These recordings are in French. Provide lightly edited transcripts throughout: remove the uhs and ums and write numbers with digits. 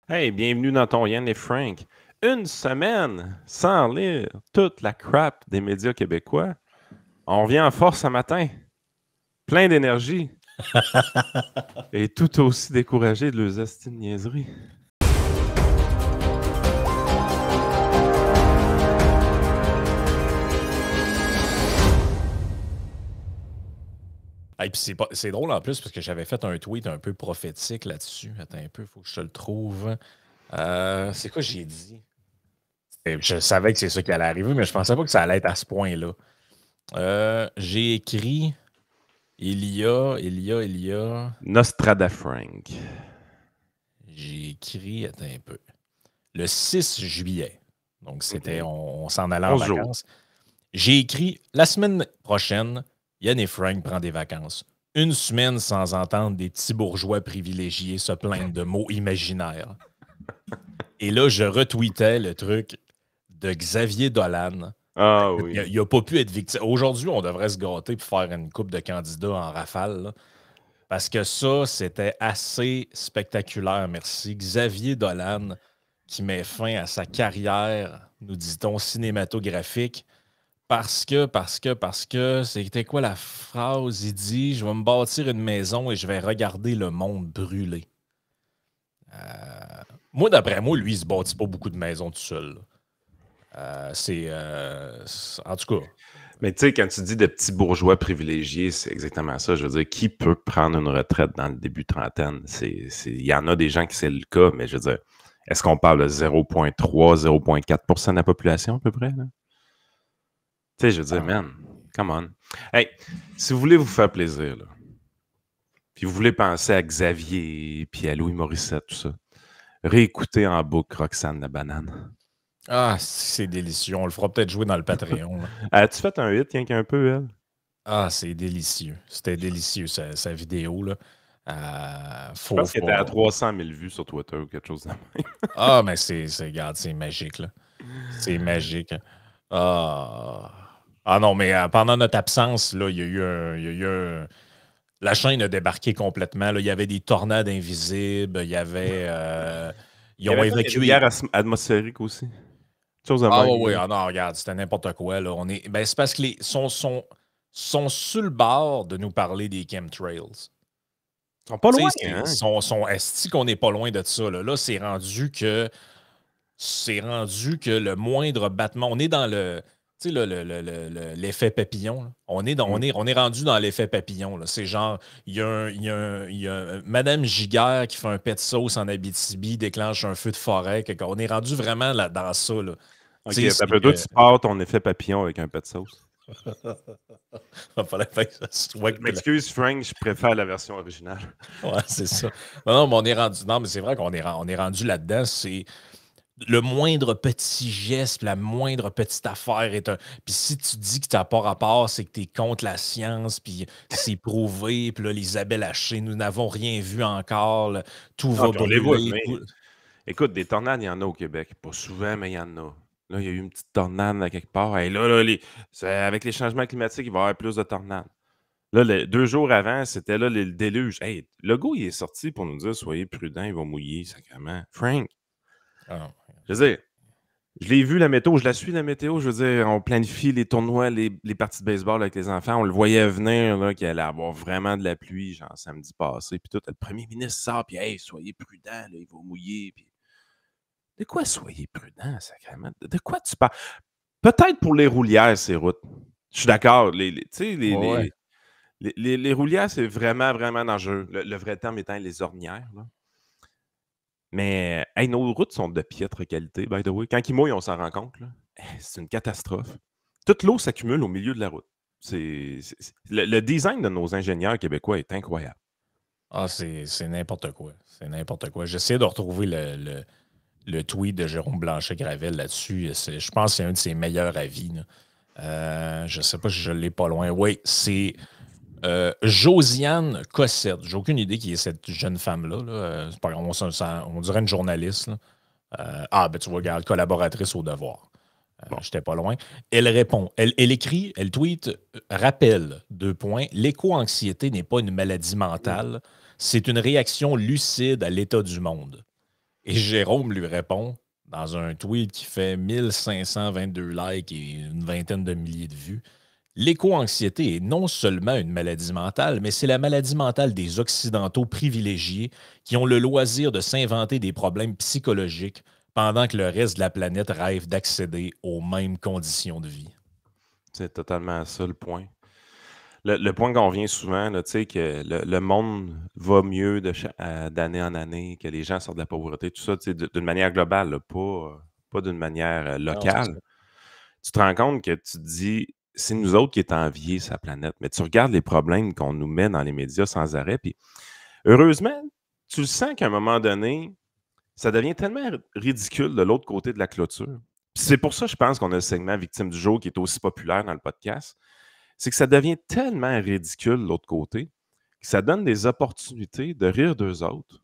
Hey, bienvenue dans ton Yann et Frank. Une semaine sans lire toute la crap des médias québécois. On revient en force ce matin, plein d'énergie et tout aussi découragé de leurs esti de niaiseries. Et puis c'est drôle en plus parce que j'avais fait un tweet un peu prophétique là-dessus. Attends un peu, il faut que je te le trouve. C'est quoi j'ai dit? Je savais que c'est ça qui allait arriver, mais je pensais pas que ça allait être à ce point-là. J'ai écrit il y a. Nostrada Frank. J'ai écrit, attends un peu. Le 6 juillet. Donc, c'était, OK. on s'en allait en 11 jours. vacances. J'ai écrit la semaine prochaine, Yann et Frank prend des vacances. Une semaine sans entendre des petits bourgeois privilégiés se plaindre de mots imaginaires. Et là, je retweetais le truc de Xavier Dolan. Ah Il oui. n'a pas pu être victime. Aujourd'hui, on devrait se gâter pour faire une coupe de candidats en rafale. Là. Parce que ça, c'était assez spectaculaire, merci. Xavier Dolan qui met fin à sa carrière, nous dit-on, cinématographique. Parce que, c'était quoi la phrase? Il dit, je vais me bâtir une maison et je vais regarder le monde brûler. Moi, d'après moi, lui, il se bâtit pas beaucoup de maisons tout seul. En tout cas. Mais tu sais, quand tu dis de petits bourgeois privilégiés, c'est exactement ça. Je veux dire, qui peut prendre une retraite dans le début trentaine? Il y en a des gens qui c'est le cas, mais je veux dire, est-ce qu'on parle de 0,3, 0,4 % de la population à peu près? Là? Tu sais, je veux dire, man, come on. Hey, si vous voulez vous faire plaisir, là, puis vous voulez penser à Xavier, puis à Louis Morissette, tout ça, réécoutez en boucle Roxane la banane. Ah, c'est délicieux. On le fera peut-être jouer dans le Patreon. Là. As-tu fait un hit, rien qu'un peu, elle? Ah, c'est délicieux. C'était délicieux, sa vidéo. Là. Je pense qu'elle était à 300 000 vues sur Twitter ou quelque chose de même. Ah, mais regarde, c'est magique. Là. C'est magique. Ah. Ah non, mais pendant notre absence, là, il y a eu la chaîne a débarqué complètement. Là. Il y avait des tornades invisibles. Il y avait. Il Ils y ont avait pas des évacué. rivières atmosphériques aussi. Chose de Ah même. oui, oui. Ah non, regarde, c'était n'importe quoi. Là. C'est parce que sont sur le bord de nous parler des chemtrails. Ils sont pas Tu loin, sais, hein? est-ce qu'on n'est pas loin de ça? Là, c'est rendu que le moindre battement. On est dans le. Tu sais, l'effet papillon. Là. On est rendu dans l'effet papillon. Là. C'est genre, il y a Madame Giguère qui fait un pet de sauce en Abitibi, déclenche un feu de forêt. On est rendu vraiment là, dans ça. Là. OK, Tu sais, un peu toi, tu pars ton effet papillon avec un pet de sauce. fallait que ça soit Je m'excuse, Frank, je préfère la version originale. Ouais, c'est ça. Non, mais on est rendu. Non, mais c'est vrai on est rendu là-dedans. C'est le moindre petit geste, la moindre petite affaire est un. Puis si tu dis que tu n'as pas rapport, c'est que tu es contre la science, puis c'est prouvé. Puis là, l'Isabelle Haché, nous n'avons rien vu encore. Là, tout Ah, va puis on les voit brûler. venir. Écoute, des tornades, il y en a au Québec. Pas souvent, mais il y en a. Là, il y a eu une petite tornade à quelque part. Et là, avec les changements climatiques, il va y avoir plus de tornades. Là, 2 jours avant, c'était là le déluge. Hey, le gars, il est sorti pour nous dire soyez prudents, il va mouiller, sacrément. Frank, Ah, je veux dire, je l'ai vu la météo, je la suis la météo, je veux dire, on planifie les tournois, les parties de baseball avec les enfants, on le voyait venir, là, qu'il allait avoir vraiment de la pluie, genre samedi passé, puis tout, le premier ministre sort, puis hey, soyez prudents, là, il va mouiller, puis de quoi soyez prudents, sacrément? De quoi tu parles? Peut-être pour les roulières, ces routes. Je suis d'accord, tu sais, ouais, ouais. les roulières, c'est vraiment, vraiment dangereux. Le vrai terme étant les ornières, là. Mais hey, nos routes sont de piètre qualité, by the way. Quand ils mouillent, on s'en rend compte. Là. C'est une catastrophe. Toute l'eau s'accumule au milieu de la route. Le design de nos ingénieurs québécois est incroyable. Ah, c'est n'importe quoi. C'est n'importe quoi. J'essaie de retrouver le tweet de Jérôme Blanchet-Gravel là-dessus. Je pense que c'est un de ses meilleurs avis. Là. Je ne sais pas si je l'ai pas loin. Oui, c'est Josiane Cossette. J'ai aucune idée qui est cette jeune femme-là. Là. C'est pas, on dirait une journaliste. Là. Ben tu vois, regarde, collaboratrice au devoir. Bon. J'étais pas loin. Elle répond. Elle écrit, elle tweet, rappel, 2 points. L'éco-anxiété n'est pas une maladie mentale. C'est une réaction lucide à l'état du monde. Et Jérôme lui répond dans un tweet qui fait 1522 likes et une vingtaine de milliers de vues. L'éco-anxiété est non seulement une maladie mentale, mais c'est la maladie mentale des Occidentaux privilégiés qui ont le loisir de s'inventer des problèmes psychologiques pendant que le reste de la planète rêve d'accéder aux mêmes conditions de vie. C'est totalement ça le point. Le point qu'on revient souvent, là, tu sais, que le monde va mieux d'année en année, que les gens sortent de la pauvreté, tout ça, tu sais, d'une manière globale, là, pas d'une manière Non, c'est locale. ça. Tu te rends compte que tu te dis, c'est nous autres qui est enviés sa planète. Mais tu regardes les problèmes qu'on nous met dans les médias sans arrêt, puis heureusement, tu le sens qu'à un moment donné, ça devient tellement ridicule de l'autre côté de la clôture. Puis c'est pour ça, je pense, qu'on a le segment Victime du jour qui est aussi populaire dans le podcast. C'est que ça devient tellement ridicule de l'autre côté que ça donne des opportunités de rire d'eux autres,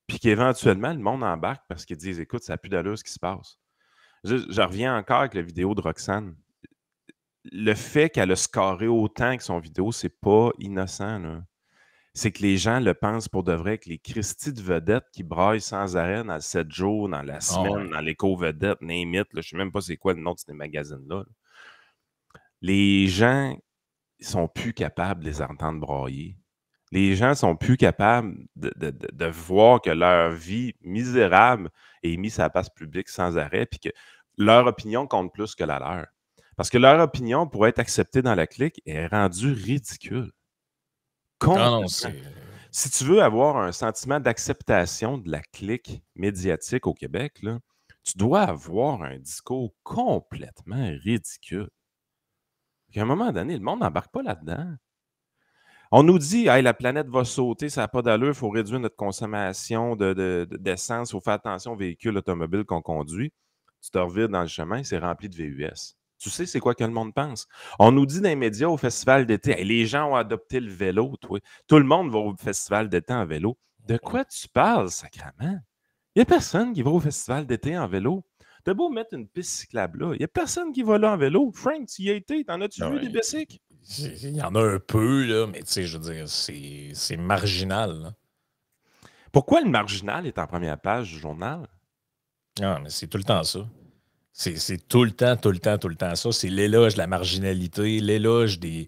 puis qu'éventuellement, le monde embarque parce qu'ils disent, écoute, ça n'a plus d'allure ce qui se passe. Je reviens encore avec la vidéo de Roxane. Le fait qu'elle a scoré autant que son vidéo, c'est pas innocent, là. C'est que les gens le pensent pour de vrai, que les Christy de vedettes qui braillent sans arrêt dans le 7 jours, dans la Ah semaine, ouais. dans l'éco-vedette, name it, là, je sais même pas c'est quoi le nom de ces magazines-là. Les gens sont plus capables de les entendre brailler. Les gens sont plus capables de voir que leur vie misérable est mise à la place publique sans arrêt, puis que leur opinion compte plus que la leur. Parce que leur opinion, pour être acceptée dans la clique, est rendue ridicule. Ah non, Complètement. c'est. Si tu veux avoir un sentiment d'acceptation de la clique médiatique au Québec, là, tu dois avoir un discours complètement ridicule. Puis à un moment donné, le monde n'embarque pas là-dedans. On nous dit, hey, la planète va sauter, ça n'a pas d'allure, il faut réduire notre consommation d'essence, il faut faire attention aux véhicules automobiles qu'on conduit. Tu te revires dans le chemin, c'est rempli de VUS. Tu sais, c'est quoi que le monde pense? On nous dit dans les médias au festival d'été, hey, les gens ont adopté le vélo, toi. Tout le monde va au festival d'été en vélo. De quoi tu parles, sacrément? Il n'y a personne qui va au festival d'été en vélo. T'as beau mettre une piste cyclable là, il n'y a personne qui va là en vélo. Frank, tu y as été, t'en as-tu vu des Ouais, bicycles? il y en a un peu, là, mais tu sais, je veux dire, c'est marginal, là. Pourquoi le marginal est en première page du journal? Ah, mais c'est tout le temps ça. C'est tout le temps, tout le temps, tout le temps ça. C'est l'éloge de la marginalité, l'éloge des.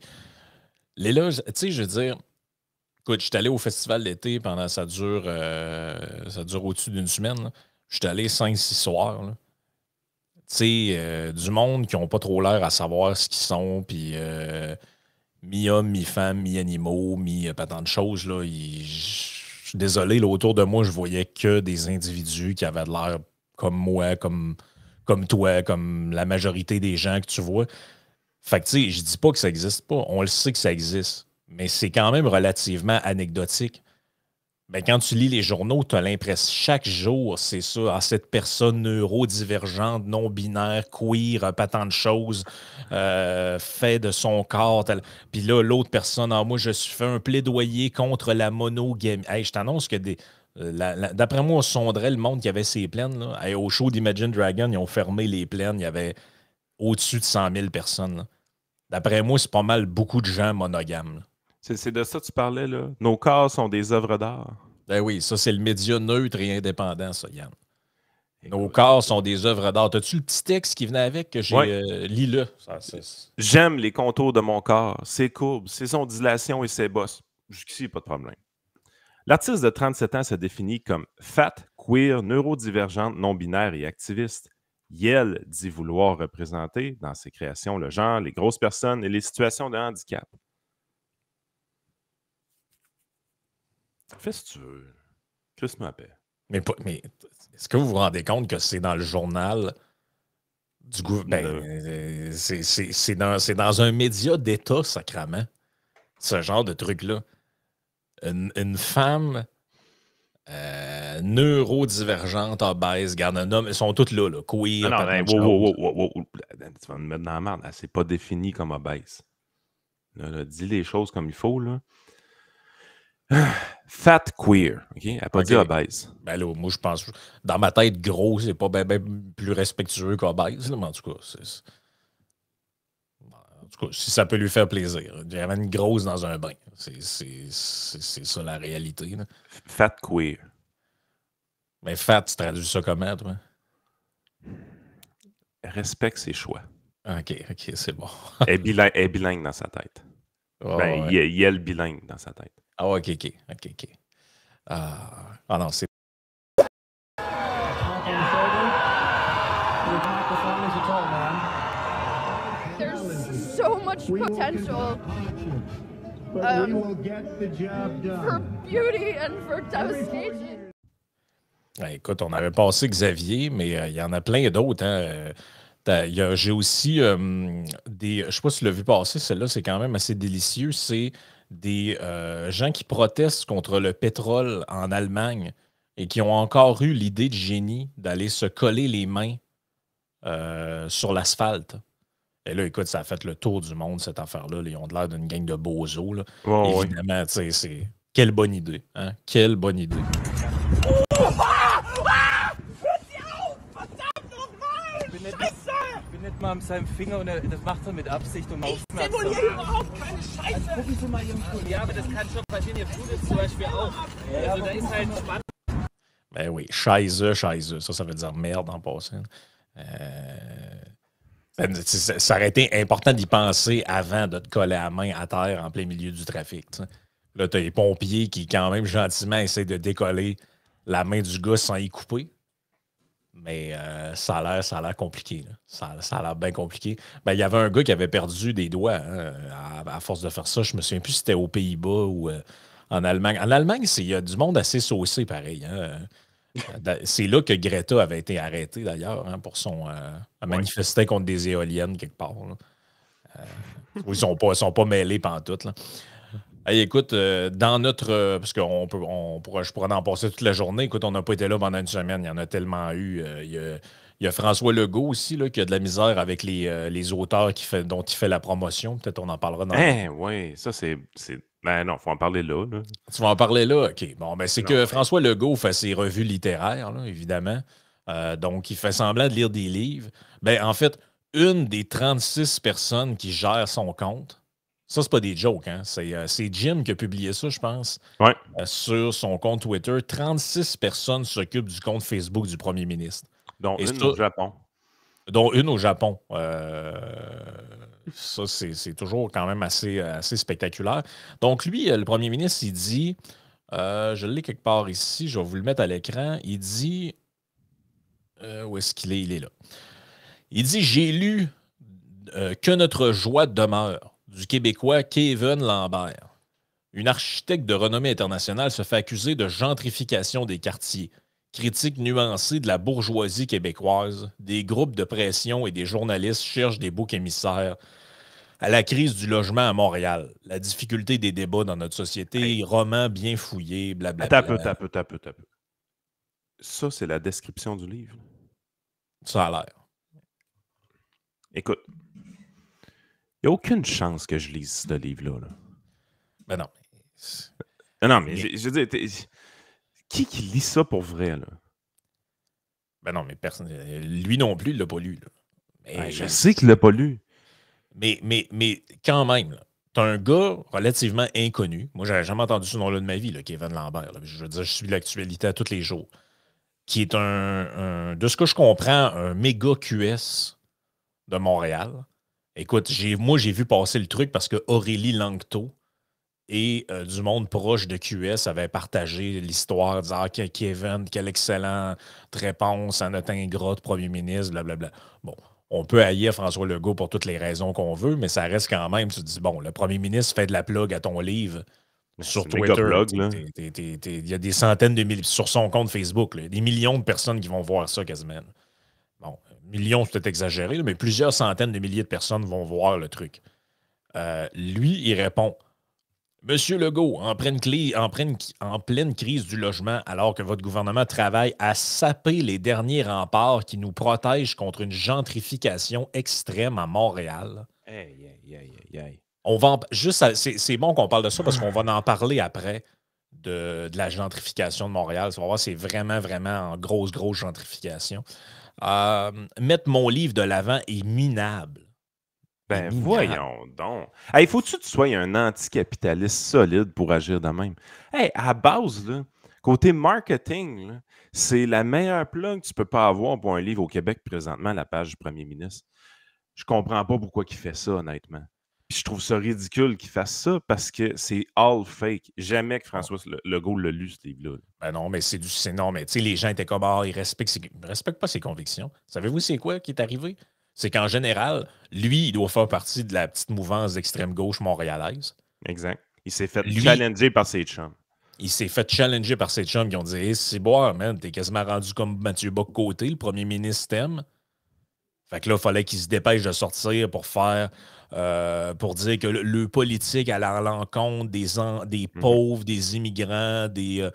L'éloge, tu sais, je veux dire, écoute, je suis allé au festival d'été pendant, ça dure au-dessus d'une semaine, là. Je suis allé 5-6 soirs, là. Tu sais, du monde qui n'ont pas trop l'air à savoir ce qu'ils sont, puis mi-homme, mi-femme, mi-animaux, pas tant de choses, là. Je suis désolé, là, autour de moi, je voyais que des individus qui avaient de l'air comme moi, comme toi, comme la majorité des gens que tu vois. Fait que, tu sais, je dis pas que ça existe pas. On le sait que ça existe. Mais c'est quand même relativement anecdotique. Ben, quand tu lis les journaux, tu as l'impression, chaque jour, c'est ça, à cette personne neurodivergente, non-binaire, queer, pas tant de choses, fait de son corps. Puis là, l'autre personne, moi, je suis fait un plaidoyer contre la monogamie. Hey, je t'annonce que d'après moi, on sonderait le monde qui avait ces plaines. Là. Hey, au show d'Imagine Dragon, ils ont fermé les plaines. Il y avait au-dessus de 100 000 personnes, là. D'après moi, c'est pas mal beaucoup de gens monogames, là. C'est de ça que tu parlais, là? Nos corps sont des œuvres d'art. Ben oui, ça, c'est le média neutre et indépendant, ça, Yann. Nos Écoute. corps sont des œuvres d'art. As-tu le petit texte qui venait avec que j'ai Oui. lis-le? J'aime les contours de mon corps, ses courbes, ses ondulations et ses bosses. Jusqu'ici, pas de problème. L'artiste de 37 ans se définit comme fat, queer, neurodivergente, non-binaire et activiste. Yel dit vouloir représenter dans ses créations le genre, les grosses personnes et les situations de handicap. Fais ce que tu veux. Chris me paix. Mais est-ce que vous vous rendez compte que c'est dans le journal du gouvernement? C'est dans un média d'État, sacrament, ce genre de truc-là. Une femme neurodivergente, obèse, garde un homme, ils sont toutes là, Non, queer, non, pas tant de wow, choses. tu vas me mettre dans la merde. Elle s'est pas définie comme obèse. Là, dis les choses comme il faut, là. Fat queer, OK? Elle n'a pas dit OK. obèse. Ben là, moi, je pense, dans ma tête, gros, c'est pas ben plus respectueux qu'obèse, là, mais en tout cas, en tout cas, si ça peut lui faire plaisir. Il y avait une grosse dans un bain. C'est ça la réalité, là. Fat queer. Mais fat, tu traduis ça comment, toi? Respecte ses choix. OK, c'est bon. Elle est bilingue dans sa tête. Ben, Ouais. il y a le bilingue dans sa tête. Ah, OK. Ah non, c'est... There's so much potential for beauty and for devastation. Ouais, écoute, on avait passé Xavier, mais il y en a plein d'autres. Hein. J'ai aussi des... Je ne sais pas si tu l'as vu passer, celle-là, c'est quand même assez délicieux. C'est des gens qui protestent contre le pétrole en Allemagne et qui ont encore eu l'idée de génie d'aller se coller les mains sur l'asphalte. Et là, écoute, ça a fait le tour du monde, cette affaire-là. Ils ont l'air d'une gang de bozos. Là. Oh, Évidemment, tu sais, c'est... Quelle bonne idée. Hein? Quelle bonne idée. Ich bin nicht mal an seinem Finger und das macht er mit Absicht, um aufmerksam zu simuliere überhaupt keine Scheiße. Gucken Sie mal Ihren Fuß. Ja, aber das kann schon passieren. Ihr Fuß ist zum Beispiel auch. Also da ist halt Spannung. Ben oui, Scheiße. Ça veut dire merde en passant. Ça aurait été important d'y penser avant de te coller la main à terre en plein milieu du trafic. T'sais. Là, tu as les pompiers qui, quand même, gentiment, essaient de décoller la main du gars sans y couper. Mais ça a l'air compliqué. Là. Ça a l'air bien compliqué. Ben, il y avait un gars qui avait perdu des doigts hein, à force de faire ça. Je me souviens plus si c'était aux Pays-Bas ou en Allemagne. En Allemagne, il y a du monde assez saucé, pareil. Hein. C'est là que Greta avait été arrêtée, d'ailleurs, hein, pour son... elle manifestait contre des éoliennes quelque part. Ils ne sont pas mêlés pantoute. Là. Hey, écoute, dans notre... parce que je pourrais en passer toute la journée. Écoute, on n'a pas été là pendant une semaine. Il y en a tellement eu. Il y a François Legault aussi, là, qui a de la misère avec les auteurs dont il fait la promotion. Peut-être on en parlera dans... oui, ça c'est... Ben non, il faut en parler là. Tu vas en parler là? OK. Bon, ben c'est que François Legault fait ses revues littéraires, là, évidemment. Donc, il fait semblant de lire des livres. Ben, en fait, une des 36 personnes qui gèrent son compte, ça, c'est pas des jokes, hein? C'est Jim qui a publié ça, je pense, sur son compte Twitter. 36 personnes s'occupent du compte Facebook du premier ministre. Dont une au Japon. Dont une au Japon. Ça, c'est toujours quand même assez spectaculaire. Donc, lui, le premier ministre, il dit, je l'ai quelque part ici, je vais vous le mettre à l'écran, il dit, où est-ce qu'il est? Il est là. Il dit, j'ai lu que notre joie demeure du Québécois Kevin Lambert. Une architecte de renommée internationale se fait accuser de gentrification des quartiers. Critique nuancée de la bourgeoisie québécoise, des groupes de pression et des journalistes cherchent des boucs émissaires à la crise du logement à Montréal, la difficulté des débats dans notre société, romans bien fouillés, blablabla. Attends un peu. Ça, c'est la description du livre. Ça a l'air. Écoute, il n'y a aucune chance que je lise ce livre-là. Là. Ben non. Non, mais je veux dire, qui lit ça pour vrai, là? Ben non, mais personne. Lui non plus, il ne l'a pas lu. Là. Mais, je sais qu'il ne l'a pas lu. Mais quand même, tu as un gars relativement inconnu. Moi, je n'avais jamais entendu ce nom-là de ma vie, là, Kevin Lambert. Là. Je veux dire, je suis l'actualité à tous les jours. Qui est de ce que je comprends, un méga QS de Montréal. Écoute, moi, j'ai vu passer le truc parce que Aurélie Langto et du monde proche de QS avaient partagé l'histoire, disant ah, Kevin, quelle excellente réponse à notre ingrat de premier ministre, blablabla. Bon, on peut haïr François Legault pour toutes les raisons qu'on veut, mais ça reste quand même, tu te dis, bon, le premier ministre fait de la plug à ton livre sur Twitter. Il y a des centaines de milliers, sur son compte Facebook, là, des millions de personnes qui vont voir ça quasiment. Bon, millions, c'est peut-être exagéré, mais plusieurs centaines de milliers de personnes vont voir le truc. Lui, il répond Monsieur Legault, en pleine crise du logement, alors que votre gouvernement travaille à saper les derniers remparts qui nous protègent contre une gentrification extrême à Montréal. On va c'est bon qu'on parle de ça parce qu'on va en parler après de la gentrification de Montréal. Tu vas voir, c'est vraiment, vraiment en grosse gentrification. Mettre mon livre de l'avant est minable. Ben voyons donc. Hey, faut-tu que tu sois un anticapitaliste solide pour agir de même? Hey, à base, là, Côté marketing, là, c'est la meilleure plug que tu peux pas avoir pour un livre au Québec présentement, la page du premier ministre. Je comprends pas pourquoi il fait ça, honnêtement. Puis je trouve ça ridicule qu'il fasse ça parce que c'est all fake. Jamais que François Legault l'a lu, ce livre-là. Ben non, mais c'est non, mais tu sais, les gens étaient comme ils respectent pas ses convictions. Savez-vous c'est quoi qui est arrivé? C'est qu'en général, lui, il doit faire partie de la petite mouvance d'extrême gauche montréalaise. Exact. Il s'est fait Lui, challenger par ses chums. Il s'est fait challenger par ses chums qui ont dit hey, c'est boire, man, t'es quasiment rendu comme Mathieu Bock-Côté, le premier ministre t'aime. Fait que là, il fallait qu'il se dépêche de sortir pour faire pour dire que le politique allait à l'encontre des pauvres, des immigrants, là,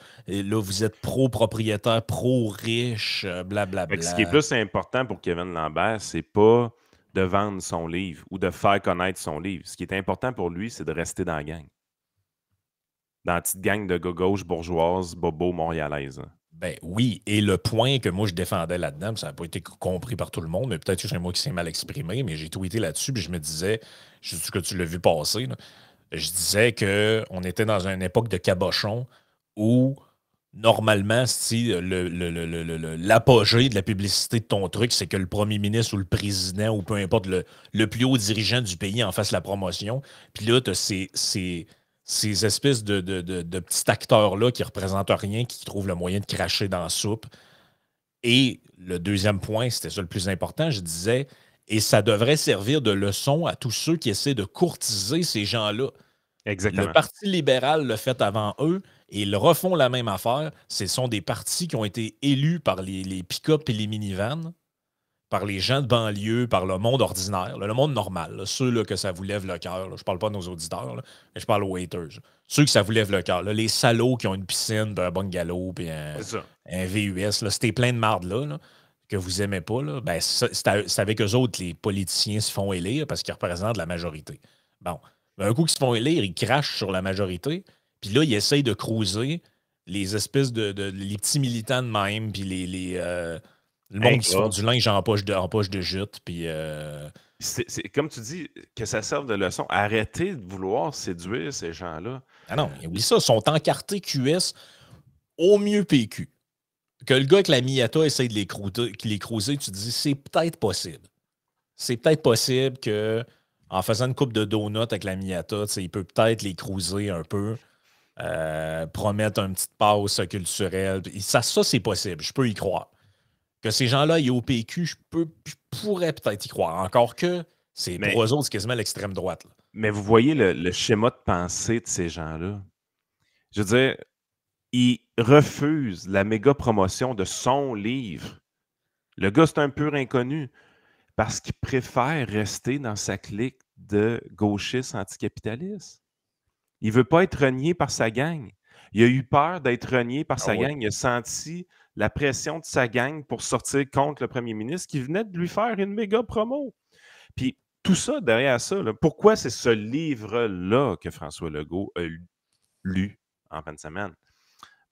vous êtes pro-propriétaire, pro-riche, blablabla. Ce qui est plus important pour Kevin Lambert, c'est pas de vendre son livre ou de faire connaître son livre. Ce qui est important pour lui, c'est de rester dans la gang. Dans la petite gang de gars gauche bourgeoise, bobo montréalaise. Ben oui, et le point que moi je défendais là-dedans, ça n'a pas été compris par tout le monde, mais peut-être que c'est moi qui s'est mal exprimé, mais j'ai tweeté là-dessus, puis je me disais, je sais que tu l'as vu passer, là, je disais qu'on était dans une époque de cabochon où normalement, si l'apogée de la publicité de ton truc, c'est que le premier ministre ou le président ou peu importe le plus haut dirigeant du pays en fasse la promotion, puis là, tu as ces espèces de petits acteurs-là qui ne représentent rien, qui trouvent le moyen de cracher dans la soupe. Et le deuxième point, c'était ça le plus important, je disais, et ça devrait servir de leçon à tous ceux qui essaient de courtiser ces gens-là. Exactement. Le Parti libéral l'a fait avant eux et ils refont la même affaire. Ce sont des partis qui ont été élus par les pick-up et les minivans, par les gens de banlieue, par le monde ordinaire, le monde normal, là, ceux là, que ça vous lève le cœur. Je parle pas de nos auditeurs, là, mais je parle aux haters. Ceux que ça vous lève le cœur. Les salauds qui ont une piscine, un bungalow, puis un VUS. C'était plein de marde là, que vous aimez pas. Là, ben, c'est avec eux autres les politiciens se font élire parce qu'ils représentent la majorité. Bon. Un coup qu'ils se font élire, ils crachent sur la majorité, puis là, ils essayent de cruiser les espèces les petits militants de même, puis le monde qui se font du linge en poche de jute, puis... C'est comme tu dis, que ça serve de leçon. Arrêtez de vouloir séduire ces gens-là. Ah non, oublie ça, ils sont encartés QS au mieux PQ. Que le gars avec la Miata essaye de les cruiser, tu te dis, c'est peut-être possible. C'est peut-être possible que en faisant une coupe de donuts avec la Miata, il peut peut-être les cruiser un peu, promettre une petite pause culturelle. Ça c'est possible, je peux y croire. Que ces gens-là aient au PQ, je pourrais peut-être y croire. Encore que, pour eux autres, c'est quasiment l'extrême droite. Là. Mais vous voyez le schéma de pensée de ces gens-là. Je veux dire, ils refusent la méga promotion de son livre. Le gars, c'est un pur inconnu parce qu'il préfère rester dans sa clique de gauchistes anticapitalistes. Il ne veut pas être renié par sa gang. Il a eu peur d'être renié par sa gang. Il a senti la pression de sa gang pour sortir contre le premier ministre qui venait de lui faire une méga promo. Puis tout ça, derrière ça, là, pourquoi c'est ce livre-là que François Legault a lu en fin de semaine?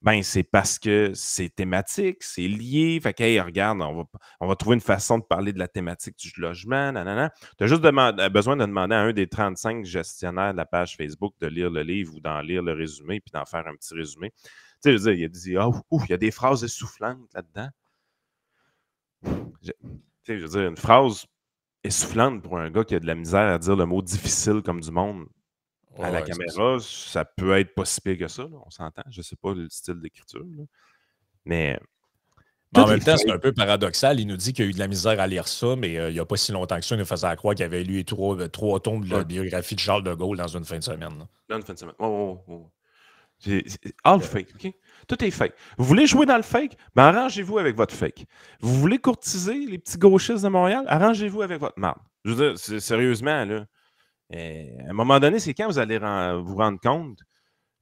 Ben, c'est parce que c'est thématique, c'est lié. Fait que, hey, regarde, on va trouver une façon de parler de la thématique du logement. Nanana. Tu as juste besoin de demander à un des 35 gestionnaires de la page Facebook de lire le livre ou d'en lire le résumé puis d'en faire un petit résumé. Tu sais, je veux dire, il a dit il y a des phrases essoufflantes là-dedans. Tu sais, je veux dire, une phrase essoufflante pour un gars qui a de la misère à dire le mot difficile comme du monde. À la caméra, ça peut être pas si pire que ça, là, on s'entend. Je ne sais pas le style d'écriture. Mais en même temps, c'est un peu paradoxal. Il nous dit qu'il a eu de la misère à lire ça, mais il n'y a pas si longtemps que ça, il nous faisait croire qu'il avait lu trois tomes de la biographie de Charles de Gaulle dans une fin de semaine. Dans une fin de semaine. C'est all fake, OK? Tout est fake. Vous voulez jouer dans le fake? Ben arrangez-vous avec votre fake. Vous voulez courtiser les petits gauchistes de Montréal? Arrangez-vous avec votre marde. Je veux dire, sérieusement, là. À un moment donné, c'est quand vous allez vous rendre compte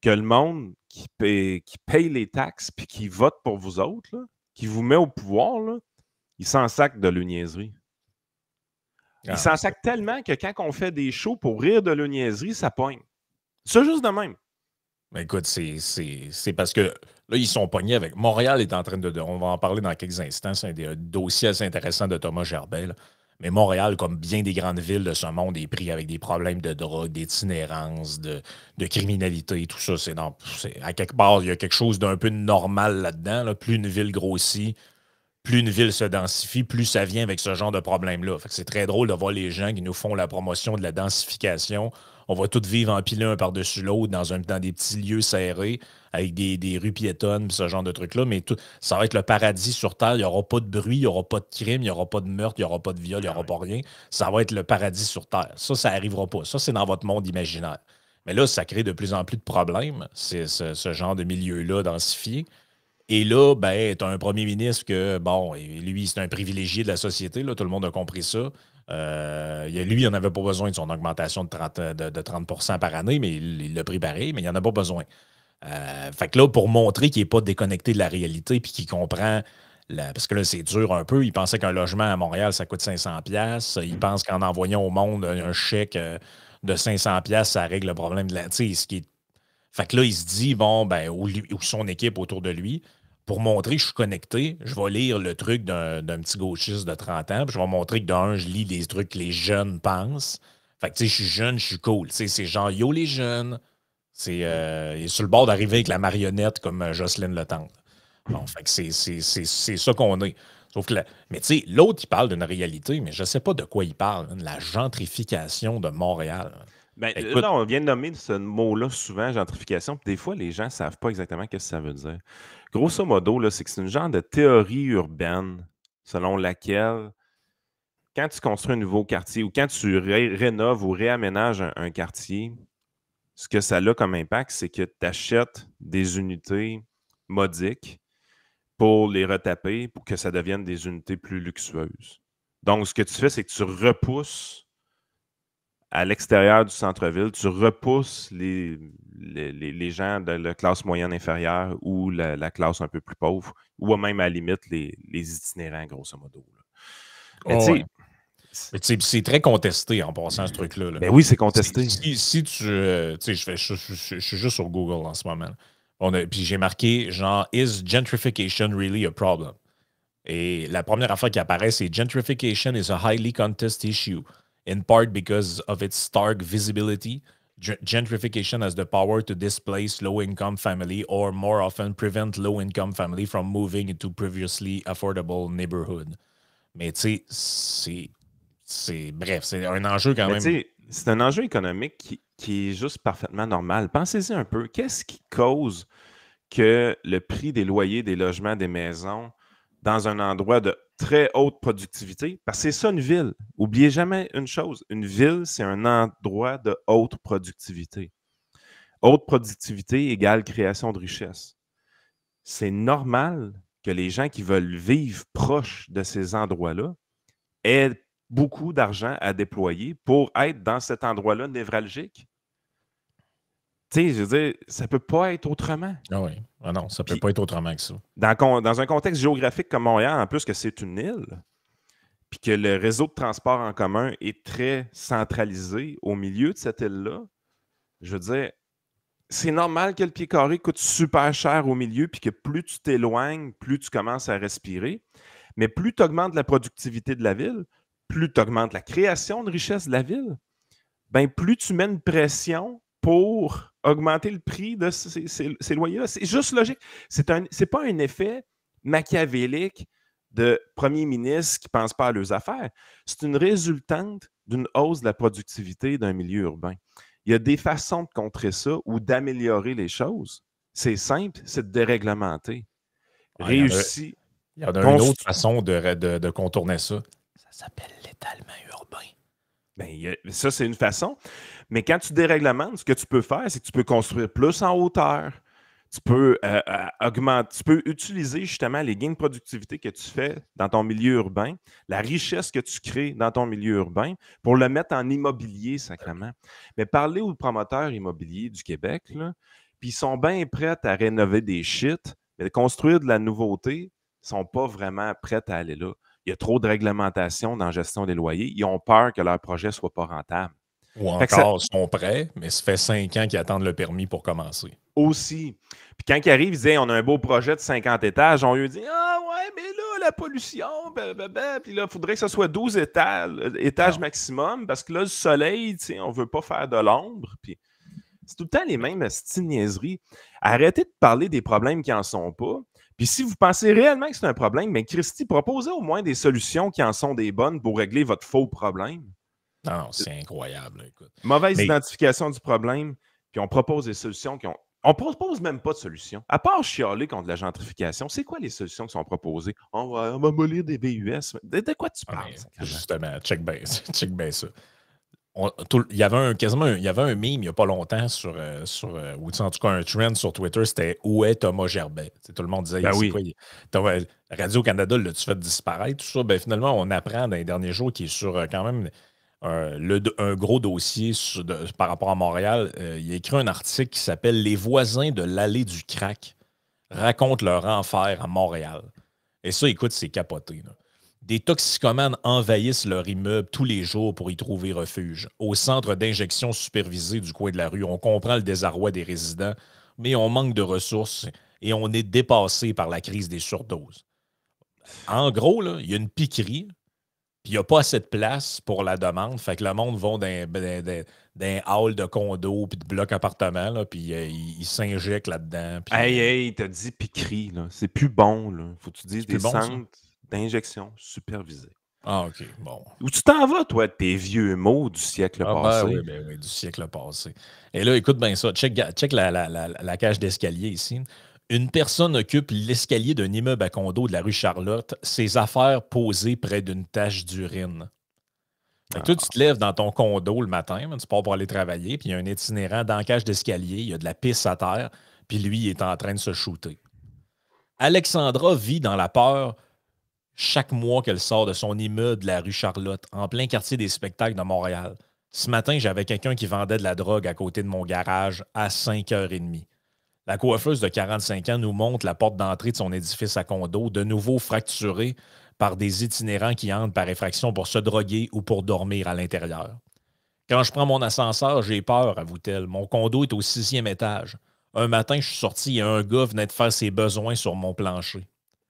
que le monde qui paye les taxes puis qui vote pour vous autres, là, qui vous met au pouvoir, là, il s'en sac de l'uniaiserie. Il s'en sac tellement que quand on fait des shows pour rire de l'uniaiserie, ça pogne. C'est juste de même. Mais écoute, c'est parce que là, ils sont pognés avec... Montréal est en train de... On va en parler dans quelques instants. C'est un des dossiers assez intéressants de Thomas Gerbet, là. Mais Montréal, comme bien des grandes villes de ce monde, est pris avec des problèmes de drogue, d'itinérance, de criminalité, tout ça. À quelque part, il y a quelque chose d'un peu normal là-dedans. Là. Plus une ville grossit, plus une ville se densifie, plus ça vient avec ce genre de problème-là. Fait que c'est très drôle de voir les gens qui nous font la promotion de la densification. On va tous vivre empilés un par-dessus l'autre dans des petits lieux serrés, avec des rues piétonnes, ce genre de trucs-là. Mais ça va être le paradis sur Terre. Il n'y aura pas de bruit, il n'y aura pas de crime, il n'y aura pas de meurtre, il n'y aura pas de viol, il n'y aura pas rien. Ça va être le paradis sur Terre. Ça n'arrivera pas. Ça, c'est dans votre monde imaginaire. Mais là, ça crée de plus en plus de problèmes, c'est ce genre de milieu-là densifié. Et là, ben, tu as un premier ministre que, bon, lui, c'est un privilégié de la société, là, tout le monde a compris ça. Lui, il n'en avait pas besoin de son augmentation de 30 par année, mais il l'a pris pareil, mais il n'en a pas besoin. Fait que là, pour montrer qu'il n'est pas déconnecté de la réalité puis qu'il comprend, parce que là, c'est dur un peu, il pensait qu'un logement à Montréal, ça coûte 500$. Il pense qu'en envoyant au monde un chèque de 500$, ça règle le problème de la... Fait que là, il se dit, bon, ben, ou son équipe autour de lui, pour montrer que je suis connecté, je vais lire le truc d'un petit gauchiste de 30 ans, puis je vais montrer que d'un, je lis des trucs que les jeunes pensent. Fait que, tu sais, je suis jeune, je suis cool. Tu sais, c'est genre, yo, les jeunes. Il est sur le bord d'arriver avec la marionnette comme Jocelyne Le Tendre. Bon, fait que c'est ça qu'on est. Sauf que mais tu sais, l'autre, il parle d'une réalité, mais je ne sais pas de quoi il parle, hein, de la gentrification de Montréal. Ben, Écoute, là, on vient de nommer ce mot-là souvent, gentrification, puis des fois, les gens ne savent pas exactement ce que ça veut dire. Grosso modo, là, c'est que c'est une genre de théorie urbaine selon laquelle, quand tu construis un nouveau quartier ou quand tu rénoves ou réaménages un quartier, ce que ça a comme impact, c'est que tu achètes des unités modiques pour les retaper pour que ça devienne des unités plus luxueuses. Donc, ce que tu fais, c'est que tu repousses à l'extérieur du centre-ville, tu repousses les gens de la classe moyenne inférieure ou la classe un peu plus pauvre, ou même à la limite les itinérants, grosso modo. Mais ouais. C'est très contesté en passant ce truc-là. Ben oui, c'est contesté. Si tu sais, je suis juste sur Google en ce moment. Puis j'ai marqué genre Is gentrification really a problem? Et la première affaire qui apparaît, c'est Gentrification is a highly contested issue, in part because of its stark visibility. Gentrification has the power to displace low-income family or more often prevent low-income family from moving into previously affordable neighborhood. Mais tu sais, bref, c'est un enjeu quand même. C'est un enjeu économique qui est juste parfaitement normal. Pensez-y un peu. Qu'est-ce qui cause que le prix des loyers, des logements, des maisons dans un endroit de très haute productivité? Parce que c'est ça une ville. N'oubliez jamais une chose. Une ville, c'est un endroit de haute productivité. Haute productivité égale création de richesse. C'est normal que les gens qui veulent vivre proche de ces endroits-là aient beaucoup d'argent à déployer pour être dans cet endroit-là névralgique. Tu sais, je veux dire, ça ne peut pas être autrement. Ah oui. Ah non, ça ne peut pas être autrement que ça. Dans un contexte géographique comme Montréal, en plus que c'est une île, puis que le réseau de transport en commun est très centralisé au milieu de cette île-là, je veux dire, c'est normal que le pied carré coûte super cher au milieu, puis que plus tu t'éloignes, plus tu commences à respirer. Mais plus tu augmentes la productivité de la ville, plus tu augmentes la création de richesse de la ville, ben plus tu mets une pression pour augmenter le prix de ces loyers-là. C'est juste logique. C'est pas un effet machiavélique de premiers ministres qui ne pensent pas à leurs affaires. C'est une résultante d'une hausse de la productivité d'un milieu urbain. Il y a des façons de contrer ça ou d'améliorer les choses. C'est simple, c'est de déréglementer. Il y en a une autre façon de contourner ça. Ça s'appelle l'étalement urbain. Bien, ça, c'est une façon. Mais quand tu déréglementes, ce que tu peux faire, c'est que tu peux construire plus en hauteur. Tu peux augmenter, tu peux utiliser justement les gains de productivité que tu fais dans ton milieu urbain, la richesse que tu crées dans ton milieu urbain pour le mettre en immobilier sacrément. Mais parlez aux promoteurs immobiliers du Québec, là, puis ils sont bien prêts à rénover des shit, mais construire de la nouveauté, ils ne sont pas vraiment prêts à aller là. Il y a trop de réglementation dans la gestion des loyers. Ils ont peur que leur projet ne soit pas rentable. Ou Fait que ça- encore, sont prêts, mais ça fait 5 ans qu'ils attendent le permis pour commencer. aussi. Puis quand ils arrivent, ils disent, hey, on a un beau projet de 50 étages. On lui dit, ah ouais, mais là, la pollution, blablabla. Puis là, il faudrait que ce soit 12 étages Non. maximum, parce que là, le soleil, tu sais, on veut pas faire de l'ombre. Puis c'est tout le temps les mêmes petites niaiseries. Arrêtez de parler des problèmes qui n'en sont pas. Puis si vous pensez réellement que c'est un problème, mais Christy, proposez au moins des solutions qui en sont des bonnes pour régler votre faux problème. Non, c'est incroyable. Écoute. Mauvaise Mais- identification du problème, puis on propose des solutions qui ont. On propose même pas de solutions. À part chialer contre la gentrification, c'est quoi les solutions qui sont proposées? On va abolir des VUS. De quoi tu Ah, parles? mais justement, check bien ça. Il y avait un meme il n'y a pas longtemps ou en tout cas un trend sur Twitter, c'était où est Thomas Gerbet? T'sais, tout le monde disait, Ben c'est oui. quoi, Radio-Canada, l'as-tu fait disparaître? Tout ça, ben, finalement, on apprend dans les derniers jours qu'il est sur quand même un gros dossier par rapport à Montréal. Il a écrit un article qui s'appelle Les voisins de l'allée du crack racontent leur enfer à Montréal. Et ça, écoute, c'est capoté. Là. Des toxicomanes envahissent leur immeuble tous les jours pour y trouver refuge. Au centre d'injection supervisé du coin de la rue, on comprend le désarroi des résidents, mais on manque de ressources et on est dépassé par la crise des surdoses. En gros, là, il y a une piquerie, puis il n'y a pas assez de place pour la demande. Fait que le monde va dans hall de condo puis de blocs appartements, là, puis ils s'injectent là-dedans. Puis, Hey, t'as dit piquerie, là. C'est plus bon, là. Faut que tu dises C'est plus des bon, ça? centres d'injection supervisés. Ah, OK, bon. Où tu t'en vas, toi, de tes vieux mots du siècle passé? Oui, du siècle passé. Et là, écoute bien ça. Check la cage d'escalier ici. Une personne occupe l'escalier d'un immeuble à condo de la rue Charlotte, ses affaires posées près d'une tache d'urine. Fait que toi, tu te lèves dans ton condo le matin, tu pars pour aller travailler, puis il y a un itinérant dans la cage d'escalier, il y a de la pisse à terre, puis lui, il est en train de se shooter. Alexandra vit dans la peur chaque mois qu'elle sort de son immeuble de la rue Charlotte, en plein quartier des spectacles de Montréal. Ce matin, j'avais quelqu'un qui vendait de la drogue à côté de mon garage à 5h30. La coiffeuse de 45 ans nous montre la porte d'entrée de son édifice à condo, de nouveau fracturée par des itinérants qui entrent par effraction pour se droguer ou pour dormir à l'intérieur. Quand je prends mon ascenseur, j'ai peur, avoue-t-elle. Mon condo est au 6e étage. Un matin, je suis sorti et un gars venait de faire ses besoins sur mon plancher.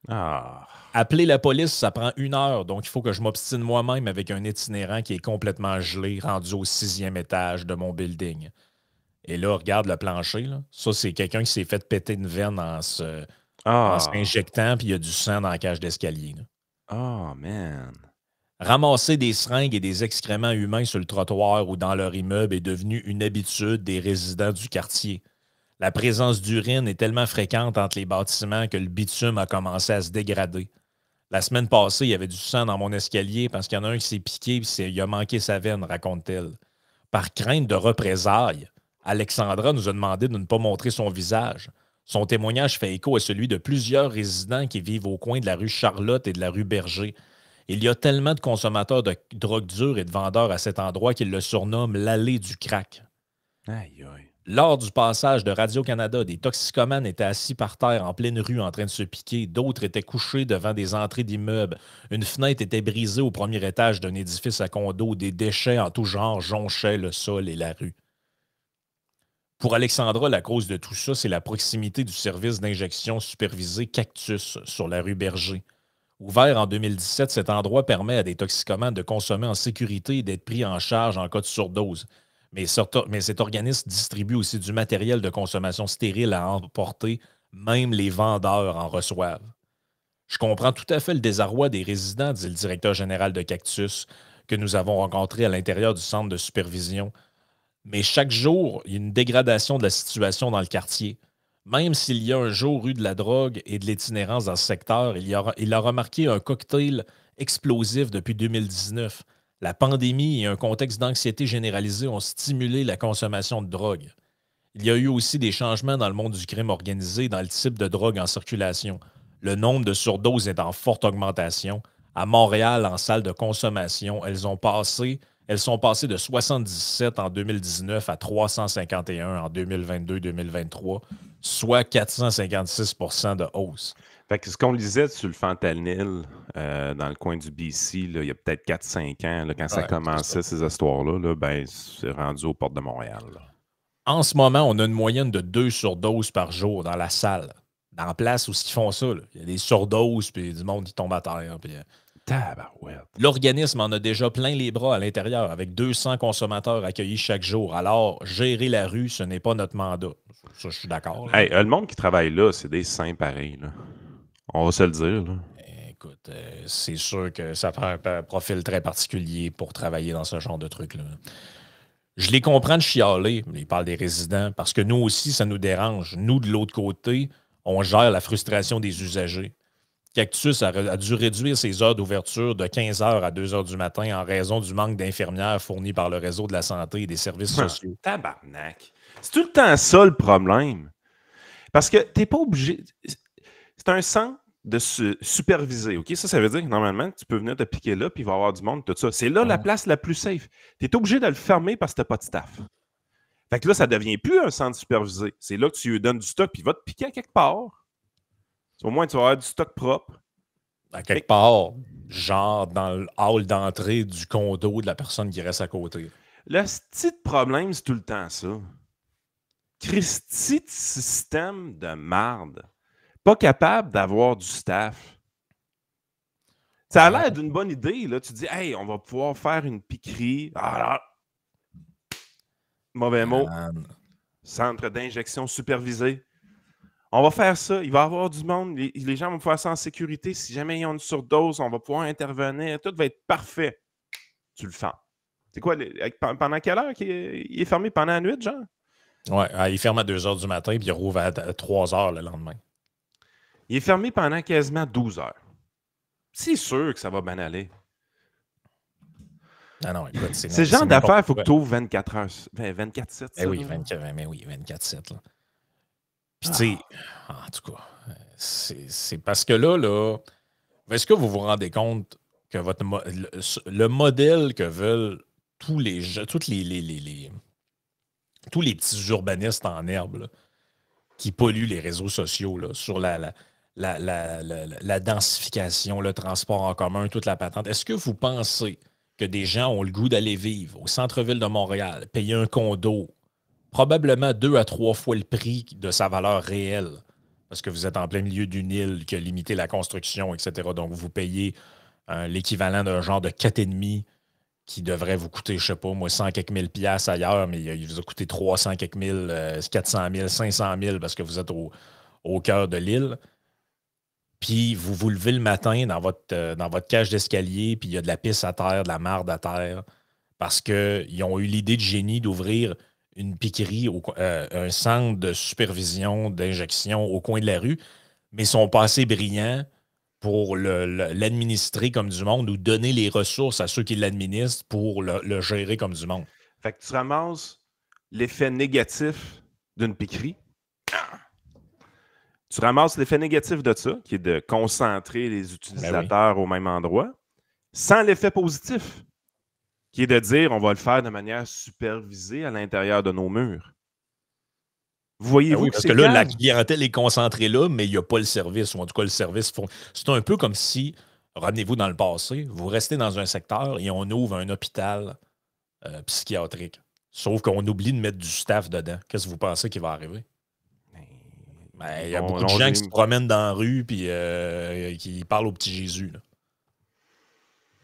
Ah. Appeler la police, ça prend 1 heure, donc il faut que je m'obstine moi-même avec un itinérant qui est complètement gelé, rendu au 6e étage de mon building. Et là, regarde le plancher. Là. Ça, c'est quelqu'un qui s'est fait péter une veine en s'injectant, puis il y a du sang dans la cage d'escalier. Oh, man. Ramasser des seringues et des excréments humains sur le trottoir ou dans leur immeuble est devenu une habitude des résidents du quartier. La présence d'urine est tellement fréquente entre les bâtiments que le bitume a commencé à se dégrader. La semaine passée, il y avait du sang dans mon escalier parce qu'il y en a un qui s'est piqué et il a manqué sa veine, raconte-t-elle. Par crainte de représailles, Alexandra nous a demandé de ne pas montrer son visage. Son témoignage fait écho à celui de plusieurs résidents qui vivent au coin de la rue Charlotte et de la rue Berger. Il y a tellement de consommateurs de drogue dure et de vendeurs à cet endroit qu'ils le surnomment l'allée du crack. Aïe, aïe. Lors du passage de Radio-Canada, des toxicomanes étaient assis par terre en pleine rue en train de se piquer. D'autres étaient couchés devant des entrées d'immeubles. Une fenêtre était brisée au premier étage d'un édifice à condo. Des déchets en tout genre jonchaient le sol et la rue. Pour Alexandra, la cause de tout ça, c'est la proximité du service d'injection supervisé Cactus sur la rue Berger. Ouvert en 2017, cet endroit permet à des toxicomanes de consommer en sécurité et d'être pris en charge en cas de surdose. Mais cet organisme distribue aussi du matériel de consommation stérile à emporter. Même les vendeurs en reçoivent. Je comprends tout à fait le désarroi des résidents, dit le directeur général de Cactus, que nous avons rencontré à l'intérieur du centre de supervision. Mais chaque jour, il y a une dégradation de la situation dans le quartier. Même s'il y a un jour eu de la drogue et de l'itinérance dans ce secteur, il a remarqué un cocktail explosif depuis 2019. La pandémie et un contexte d'anxiété généralisée ont stimulé la consommation de drogue. Il y a eu aussi des changements dans le monde du crime organisé, dans le type de drogue en circulation. Le nombre de surdoses est en forte augmentation. À Montréal, en salle de consommation, elles sont passées de 77 en 2019 à 351 en 2022-2023, soit 456 % de hausse. Fait que ce qu'on lisait sur le fentanyl dans le coin du BC, là, il y a peut-être 4-5 ans, là, quand ça Ouais, commençait, ces histoires-là, là, ben, c'est rendu aux portes de Montréal. Là. En ce moment, on a une moyenne de 2 surdoses par jour dans la salle. Dans la place où ils font ça, là. Il y a des surdoses, puis du monde qui tombe à terre. Puis, Tabarouette. l'organisme en a déjà plein les bras à l'intérieur, avec 200 consommateurs accueillis chaque jour. Alors, gérer la rue, ce n'est pas notre mandat. Ça, je suis d'accord. Là. Hey, le monde qui travaille là, c'est des saints pareils. Là. On va se le dire. Là. Écoute, c'est sûr que ça prend un profil très particulier pour travailler dans ce genre de truc-là. Je les comprends de chialer, mais ils parlent des résidents, parce que nous aussi, ça nous dérange. Nous, de l'autre côté, on gère la frustration des usagers. Cactus a dû réduire ses heures d'ouverture de 15 heures à 2 heures du matin en raison du manque d'infirmières fournies par le réseau de la santé et des services sociaux. Tabarnak. C'est tout le temps ça le problème. Parce que t'es pas obligé. C'est un centre de se superviser. OK? Ça veut dire que normalement, tu peux venir te piquer là, puis il va y avoir du monde, tout ça. C'est là la place la plus safe. Tu es obligé de le fermer parce que tu n'as pas de staff. Fait que là, ça ne devient plus un centre supervisé. C'est là que tu lui donnes du stock, puis il va te piquer à quelque part. Au moins, tu vas avoir du stock propre. À quelque part, genre dans le hall d'entrée du condo de la personne qui reste à côté. Le petit problème, c'est tout le temps ça. Christy de système de marde. Pas capable d'avoir du staff. Ça a l'air d'une bonne idée. Là. Tu dis, hey, on va pouvoir faire une piquerie. Ah là! Mauvais mot. Centre d'injection supervisé. On va faire ça. Il va y avoir du monde. Les gens vont faire ça en sécurité. Si jamais ils ont une surdose, on va pouvoir intervenir. Tout va être parfait. Tu le fais. C'est quoi? Pendant quelle heure il est fermé? Pendant la nuit, genre? Ouais, il ferme à 2 heures du matin puis il rouvre à 3 heures le lendemain. Il est fermé pendant quasiment 12 heures. C'est sûr que ça va bien aller. Ah non, écoute, c'est le genre d'affaires, il faut que tu ouvres 24 heures. 24-7. Ben oui, 24-7. Là. Puis, tu sais, en tout cas, c'est parce que là, est-ce que vous vous rendez compte que le modèle que veulent tous les petits urbanistes en herbe là, qui polluent les réseaux sociaux là, sur la densification, le transport en commun, toute la patente, est-ce que vous pensez que des gens ont le goût d'aller vivre au centre-ville de Montréal, payer un condo, probablement 2 à 3 fois le prix de sa valeur réelle, parce que vous êtes en plein milieu d'une île qui a limité la construction, etc. Donc, vous payez l'équivalent d'un genre de 4,5 qui devrait vous coûter, je sais pas, moi, 100 quelques mille piastres ailleurs, mais il vous a coûté 300 quelques mille, 400 000, 500 000 parce que vous êtes au cœur de l'île. Puis vous vous levez le matin dans votre cage d'escalier, puis il y a de la pisse à terre, de la marde à terre, parce qu'ils ont eu l'idée de génie d'ouvrir une piquerie, un centre de supervision, d'injection au coin de la rue, mais ils sont pas assez brillants pour l'administrer comme du monde ou donner les ressources à ceux qui l'administrent pour le gérer comme du monde. Fait que tu ramasses l'effet négatif d'une piquerie. Tu ramasses l'effet négatif de ça, qui est de concentrer les utilisateurs au même endroit, sans l'effet positif, qui est de dire on va le faire de manière supervisée à l'intérieur de nos murs. Voyez-vous oui, parce que là, la clientèle est concentrée là, mais il n'y a pas le service, ou en tout cas le service. C'est un peu comme si, ramenez-vous dans le passé, vous restez dans un secteur et on ouvre un hôpital psychiatrique. Sauf qu'on oublie de mettre du staff dedans. Qu'est-ce que vous pensez qui va arriver? Il y a beaucoup de gens qui se promènent dans la rue et qui parlent au petit Jésus.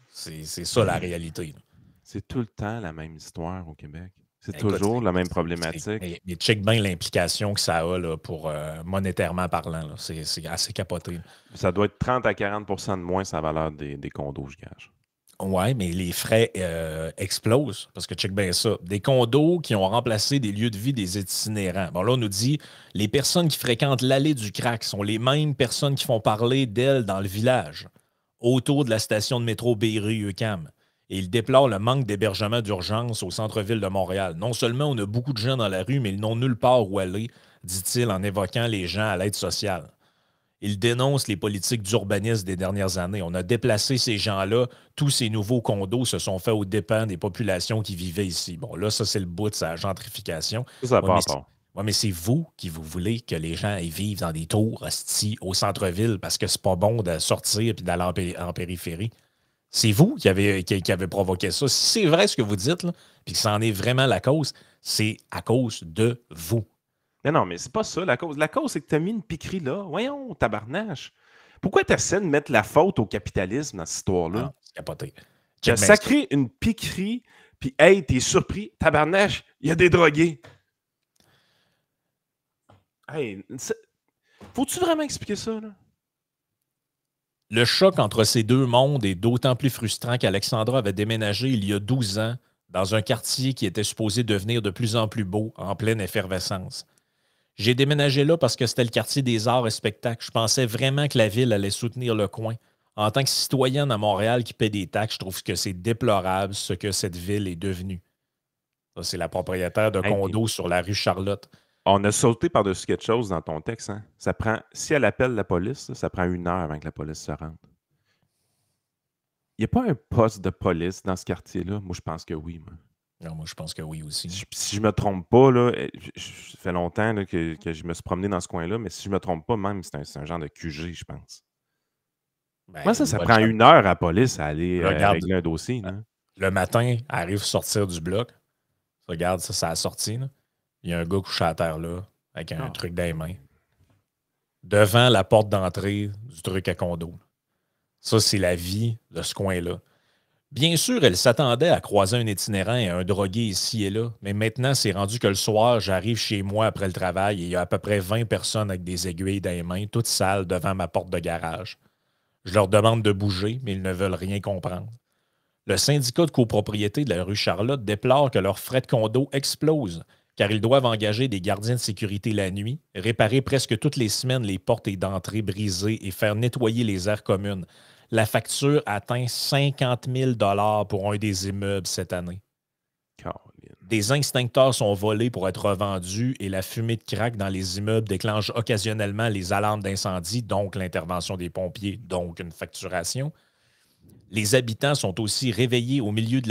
C'est ça la réalité. Là. C'est tout le temps la même histoire au Québec. C'est toujours la même problématique. Mais check bien l'implication que ça a là, pour monétairement parlant. C'est assez capoté. Ça doit être 30 à 40 de moins sa valeur des condos, je gage. Oui, mais les frais explosent. Parce que check bien ça. Des condos qui ont remplacé des lieux de vie des itinérants. Bon, là, on nous dit les personnes qui fréquentent l'allée du Crack sont les mêmes personnes qui font parler d'elles dans le village, autour de la station de métro Berry-UQAM. Et il déplore le manque d'hébergement d'urgence au centre-ville de Montréal. Non seulement on a beaucoup de gens dans la rue, mais ils n'ont nulle part où aller, dit-il en évoquant les gens à l'aide sociale. Il dénonce les politiques d'urbanisme des dernières années. On a déplacé ces gens-là. Tous ces nouveaux condos se sont faits aux dépens des populations qui vivaient ici. Bon, là, ça, c'est le bout de sa gentrification. Ça n'a pas rapport. Oui, mais c'est vous qui vous voulez que les gens aillent vivre dans des tours, hostie, au centre-ville, parce que c'est pas bon de sortir et d'aller en périphérie. C'est vous qui avez provoqué ça. Si c'est vrai ce que vous dites, là, puis que c'en est vraiment la cause, c'est à cause de vous. Non, mais c'est pas ça la cause. La cause, c'est que tu as mis une piquerie là. Voyons, tabarnache. Pourquoi tu essaies de mettre la faute au capitalisme dans cette histoire-là? Ah, c'est capoté. Tu as sacré une piquerie, puis hey, t'es surpris. Tabarnache, il y a des drogués. Hey, faut-tu vraiment expliquer ça, là? Le choc entre ces deux mondes est d'autant plus frustrant qu'Alexandra avait déménagé il y a 12 ans dans un quartier qui était supposé devenir de plus en plus beau, en pleine effervescence. J'ai déménagé là parce que c'était le quartier des arts et spectacles. Je pensais vraiment que la ville allait soutenir le coin. En tant que citoyenne à Montréal qui paie des taxes, je trouve que c'est déplorable ce que cette ville est devenue. Ça, c'est la propriétaire de condo sur la rue Charlotte. On a sauté par-dessus quelque chose dans ton texte. Hein? Ça prend, si elle appelle la police, ça prend 1 heure avant que la police se rende. Il n'y a pas un poste de police dans ce quartier-là? Moi, je pense que oui. Moi. Non, moi, je pense que oui aussi. Si je me trompe pas, là, ça fait longtemps là, que je me suis promené dans ce coin-là, mais si je me trompe pas, même, c'est un genre de QG, je pense. Ben, Moi, ça prend 1 heure à la police à aller régler un dossier. Là. Le matin, elle arrive sortir du bloc. Regarde, ça a sorti. Là. Il y a un gars couché à terre là, avec un truc dans les mains. Devant la porte d'entrée du truc à condo. Ça, c'est la vie de ce coin-là. Bien sûr, elle s'attendait à croiser un itinérant et un drogué ici et là, mais maintenant, c'est rendu que le soir, j'arrive chez moi après le travail et il y a à peu près 20 personnes avec des aiguilles dans les mains, toutes sales devant ma porte de garage. Je leur demande de bouger, mais ils ne veulent rien comprendre. Le syndicat de copropriété de la rue Charlotte déplore que leurs frais de condo explosent, car ils doivent engager des gardiens de sécurité la nuit, réparer presque toutes les semaines les portes et d'entrée brisées et faire nettoyer les aires communes. La facture atteint 50 000 $ pour un des immeubles cette année. Des extincteurs sont volés pour être revendus et la fumée de crack dans les immeubles déclenche occasionnellement les alarmes d'incendie, donc l'intervention des pompiers, donc une facturation. Les habitants sont aussi réveillés au milieu de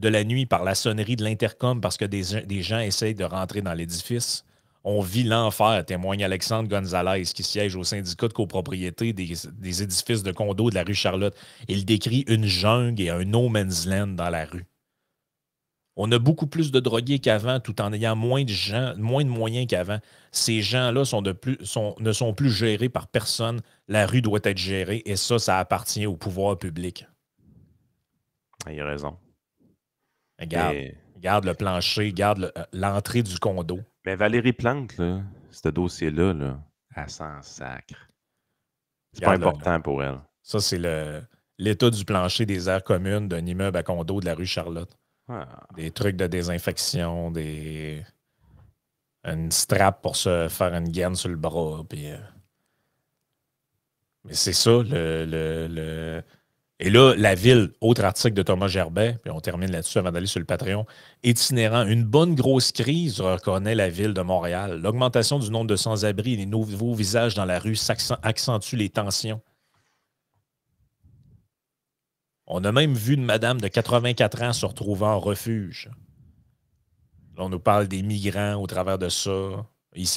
la nuit par la sonnerie de l'intercom parce que des gens essayent de rentrer dans l'édifice. On vit l'enfer, témoigne Alexandre Gonzalez, qui siège au syndicat de copropriété des édifices de condos de la rue Charlotte. Il décrit une jungle et un no man's land dans la rue. On a beaucoup plus de drogués qu'avant, tout en ayant moins de moyens qu'avant. Ces gens-là ne sont plus gérés par personne. La rue doit être gérée et ça appartient au pouvoir public. Il a raison. Regarde le plancher, regarde l'entrée du condo. Mais Valérie Plante, là, ce dossier-là, là, elle s'en sacre. C'est pas important pour elle. Ça, c'est l'état du plancher des aires communes d'un immeuble à condo de la rue Charlotte. Ah. Des trucs de désinfection, une strap pour se faire une gaine sur le bras. Puis, mais c'est ça, Et là, la ville, autre article de Thomas Gerbet, puis on termine là-dessus avant d'aller sur le Patreon, itinérant, une bonne grosse crise, reconnaît la ville de Montréal. L'augmentation du nombre de sans-abri et les nouveaux visages dans la rue accentue les tensions. On a même vu une madame de 84 ans se retrouver en refuge. Là, on nous parle des migrants au travers de ça.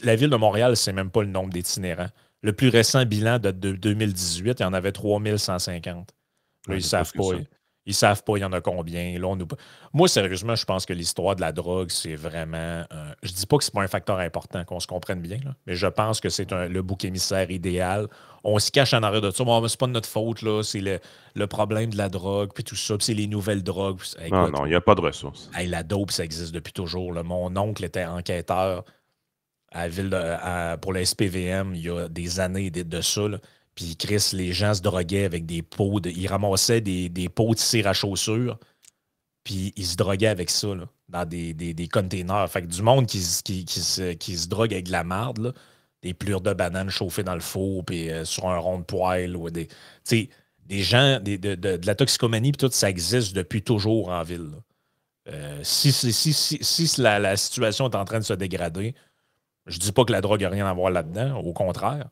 La ville de Montréal, c'est même pas le nombre d'itinérants. Le plus récent bilan date de 2018, il y en avait 3150. Là, ils savent pas. Ils savent pas il y en a combien. Là, moi, sérieusement, je pense que l'histoire de la drogue, c'est vraiment... je dis pas que c'est pas un facteur important, qu'on se comprenne bien, là, mais je pense que c'est le bouc émissaire idéal. On se cache en arrière de ça. Bon, c'est pas de notre faute, là. C'est le problème de la drogue, puis tout ça, puis c'est les nouvelles drogues. Écoute, non, il n'y a pas de ressources. La dope, ça existe depuis toujours. Là. Mon oncle était enquêteur à la ville pour le SPVM il y a des années de ça, là. Puis Chris, les gens se droguaient avec des pots. Ils ramassaient des pots de cire à chaussures. Puis ils se droguaient avec ça, là, dans des containers. Fait que du monde qui se drogue avec de la marde, là, des plures de bananes chauffées dans le four, puis sur un rond de poêle. Ou des gens, de la toxicomanie, puis tout, ça existe depuis toujours en ville. Si la situation est en train de se dégrader, je dis pas que la drogue n'a rien à voir là-dedans, au contraire.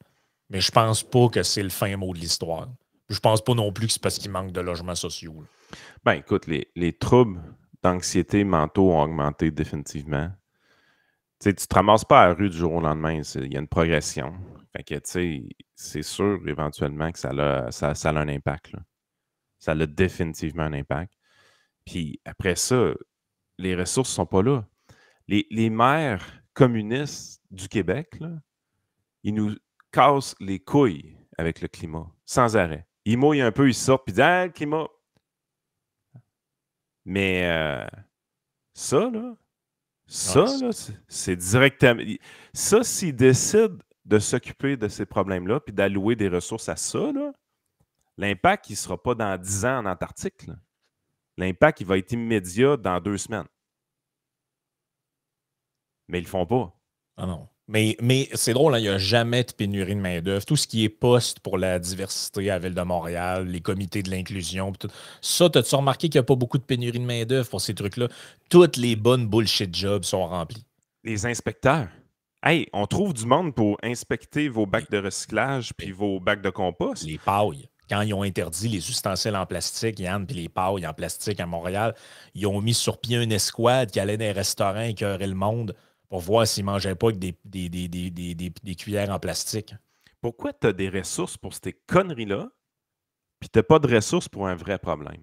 Mais je pense pas que c'est le fin mot de l'histoire. Je pense pas non plus que c'est parce qu'il manque de logements sociaux. Là. Ben écoute, les troubles d'anxiété mentaux ont augmenté définitivement. Tu te ramasses pas à la rue du jour au lendemain. Il y a une progression. Fait que, tu sais, c'est sûr éventuellement que ça a un impact. Là. Ça a définitivement un impact. Puis après ça, les ressources ne sont pas là. Les maires communistes du Québec, là, ils nous cassent les couilles avec le climat, sans arrêt. Ils mouillent un peu, ils sortent, puis ils disent « Ah, le climat! » Mais ça, là, c'est directement... Ça, s'ils décident de s'occuper de ces problèmes-là, puis d'allouer des ressources à ça, là, l'impact, il ne sera pas dans 10 ans en Antarctique. Là. L'impact, il va être immédiat dans 2 semaines. Mais ils le font pas. Ah non. Mais c'est drôle, hein, il n'y a jamais de pénurie de main-d'œuvre. Tout ce qui est poste pour la diversité à la Ville de Montréal, les comités de l'inclusion, tout ça, as-tu remarqué qu'il n'y a pas beaucoup de pénurie de main-d'œuvre pour ces trucs-là? Toutes les bonnes bullshit jobs sont remplis. Les inspecteurs. Hey, on trouve du monde pour inspecter vos bacs de recyclage puis vos bacs de compost. Les pailles. Quand ils ont interdit les ustensiles en plastique, Yann, puis les pailles en plastique à Montréal, ils ont mis sur pied une escouade qui allait dans les restaurants écœurer le monde pour voir s'ils ne mangeaient pas avec des cuillères en plastique. Pourquoi tu as des ressources pour ces conneries-là, puis tu n'as pas de ressources pour un vrai problème?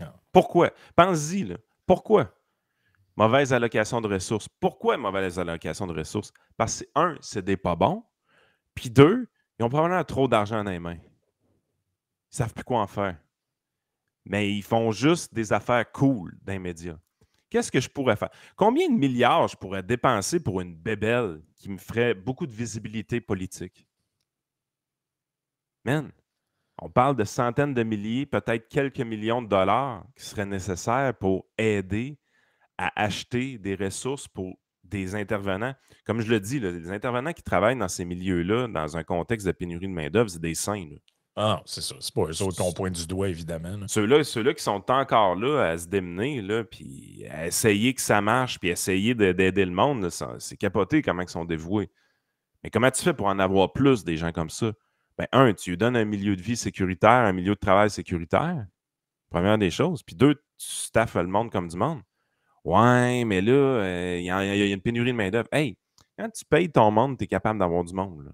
Non. Pourquoi? Pense-y, là. Pourquoi? Mauvaise allocation de ressources. Pourquoi mauvaise allocation de ressources? Parce que, un, c'est des pas bons, puis deux, ils ont probablement trop d'argent dans les mains. Ils ne savent plus quoi en faire. Mais ils font juste des affaires cool dans les médias. Qu'est-ce que je pourrais faire? Combien de milliards je pourrais dépenser pour une bébelle qui me ferait beaucoup de visibilité politique? Man, on parle de centaines de milliers, peut-être quelques millions de dollars qui seraient nécessaires pour aider à acheter des ressources pour des intervenants. Comme je le dis, là, les intervenants qui travaillent dans ces milieux-là, dans un contexte de pénurie de main-d'œuvre, c'est des saints. Là. Ah, c'est ça. C'est pas eux autres qu'on pointe du doigt, évidemment. Là. Ceux-là qui sont encore là à se démener, là, puis à essayer que ça marche, puis essayer d'aider le monde, là, c'est capoté comment ils sont dévoués. Mais comment tu fais pour en avoir plus des gens comme ça? Ben, un, tu lui donnes un milieu de vie sécuritaire, un milieu de travail sécuritaire, première des choses. Puis deux, tu staffes le monde comme du monde. Ouais, mais là, il y a une pénurie de main-d'œuvre. Hey, quand tu payes ton monde, tu es capable d'avoir du monde.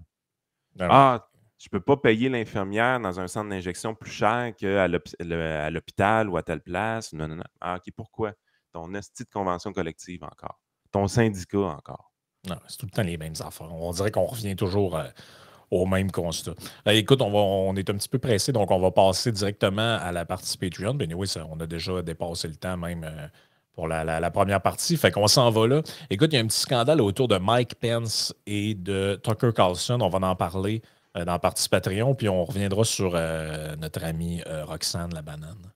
Là. Ah, je peux pas payer l'infirmière dans un centre d'injection plus cher qu'à l'hôpital ou à telle place. Non, non, non. Ah, OK, pourquoi? Ton esti de convention collective encore. Ton syndicat encore. Non, c'est tout le temps les mêmes affaires. On dirait qu'on revient toujours au même constat. Écoute, on est un petit peu pressé, donc on va passer directement à la partie Patreon. Ben oui, on a déjà dépassé le temps même pour la première partie. Fait qu'on s'en va là. Écoute, il y a un petit scandale autour de Mike Pence et de Tucker Carlson. On va en parler dans la partie Patreon, puis on reviendra sur notre amie Roxane la banane.